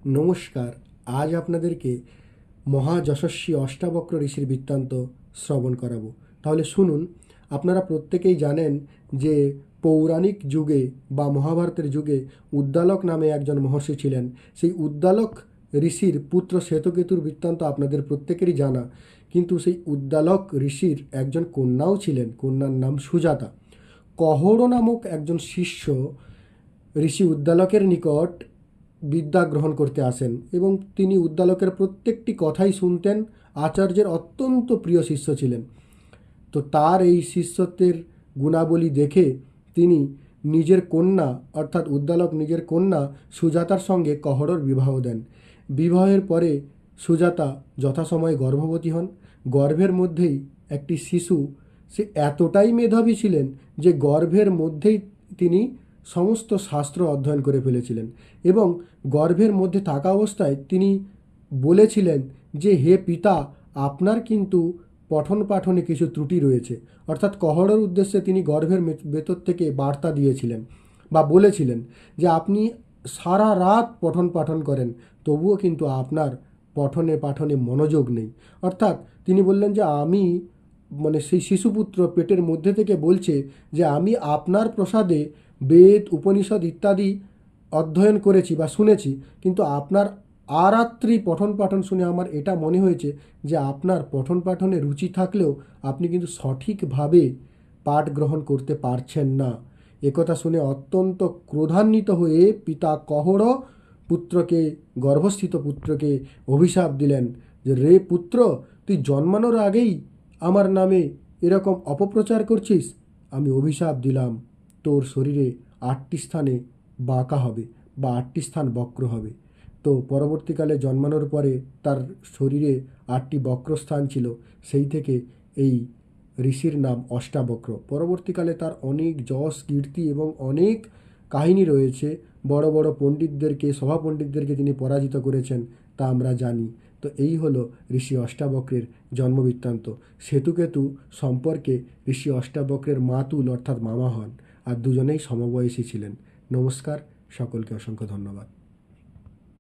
নমস্কার। আজ আপনাদেরকে মহাযশস্বী অষ্টাবক্র ঋষির বৃত্তান্ত শ্রবণ করাবো। তাহলে শুনুন। আপনারা প্রত্যেকেই জানেন যে পৌরাণিক যুগে বা মহাভারতের যুগে উদ্দালক নামে একজন মহর্ষি ছিলেন। সেই উদ্দালক ঋষির পুত্র শ্বেতকেতুর বৃত্তান্ত আপনাদের প্রত্যেকেরই জানা। কিন্তু সেই উদ্দালক ঋষির একজন কন্যাও ছিলেন, কন্যার নাম সুজাতা। কহোড় নামক একজন শিষ্য ঋষি উদ্দালকের নিকট বিদ্যা গ্রহণ করতে আসেন এবং তিনি উদ্দালকের প্রত্যেকটি কথাই শুনতেন। আচার্যের অত্যন্ত প্রিয় শিষ্য ছিলেন। তো তার এই শিষ্যত্বের গুণাবলী দেখে তিনি নিজের কন্যা অর্থাৎ উদ্দালক নিজের কন্যা সুজাতার সঙ্গে কহোড়র বিবাহ দেন। বিবাহের পরে সুজাতা যথাসময়ে গর্ভবতী হন। গর্ভের মধ্যেই একটি শিশু, সে এতটাই মেধাবী ছিলেন যে গর্ভের মধ্যেই তিনি সমস্ত শাস্ত্র অধ্যয়ন করে ফেলেছিলেন এবং গর্ভের মধ্যে থাকা অবস্থায় তিনি বলেছিলেন যে হে পিতা, আপনার কিন্তু পঠন পাঠনে কিছু ত্রুটি রয়েছে। অর্থাৎ কহোড়ের উদ্দেশ্যে তিনি গর্ভের ভেতর থেকে বার্তা দিয়েছিলেন বা বলেছিলেন যে আপনি সারা রাত পঠন পাঠন করেন, তবুও কিন্তু আপনার পঠনে পাঠনে মনোযোগ নেই। অর্থাৎ তিনি বললেন যে আমি সেই শিশুপুত্র পেটের মধ্যে থেকে বলছে যে আমি আপনার প্রসাদে বেদ উপনিষদ ইত্যাদি অধ্যয়ন করেছি বা শুনেছি, কিন্তু আপনার আরাত্রি পঠন পাঠন শুনে আমার এটা মনে হয়েছে যে আপনার পঠন পাঠনে রুচি থাকলেও আপনি কিন্তু সঠিকভাবে পাঠ গ্রহণ করতে পারছেন না। একথা শুনে অত্যন্ত ক্রোধান্বিত হয়ে পিতা কহোড় পুত্রকে, গর্ভস্থিত পুত্রকে অভিশাপ দিলেন যে রে পুত্র, তুই জন্মানোর আগেই আমার নামে এরকম অপপ্রচার করছিস। আমি অভিশাপ দিলাম, তোর শরীরে 8টি স্থানে বাঁকা হবে বা 8টি স্থান বক্র হবে। তো পরবর্তীকালে জন্মানোর পরে তার শরীরে 8টি বক্রস্থান ছিল। সেই থেকে এই ঋষির নাম অষ্টাবক্র। পরবর্তীকালে তার অনেক যশ কীর্তি এবং অনেক কাহিনী রয়েছে। বড় বড় পণ্ডিতদেরকে, সভা পণ্ডিতদেরকে তিনি পরাজিত করেছেন, তা আমরা জানি। তো এই হলো ঋষি অষ্টাবক্রের জন্মবৃত্তান্ত। শ্বেতকেতু সম্পর্কে ঋষি অষ্টাবক্রের মাতুল অর্থাৎ মামা হন, আর দুজনেই সমবয়সী ছিলেন। নমস্কার, সকলকে অসংখ্য ধন্যবাদ।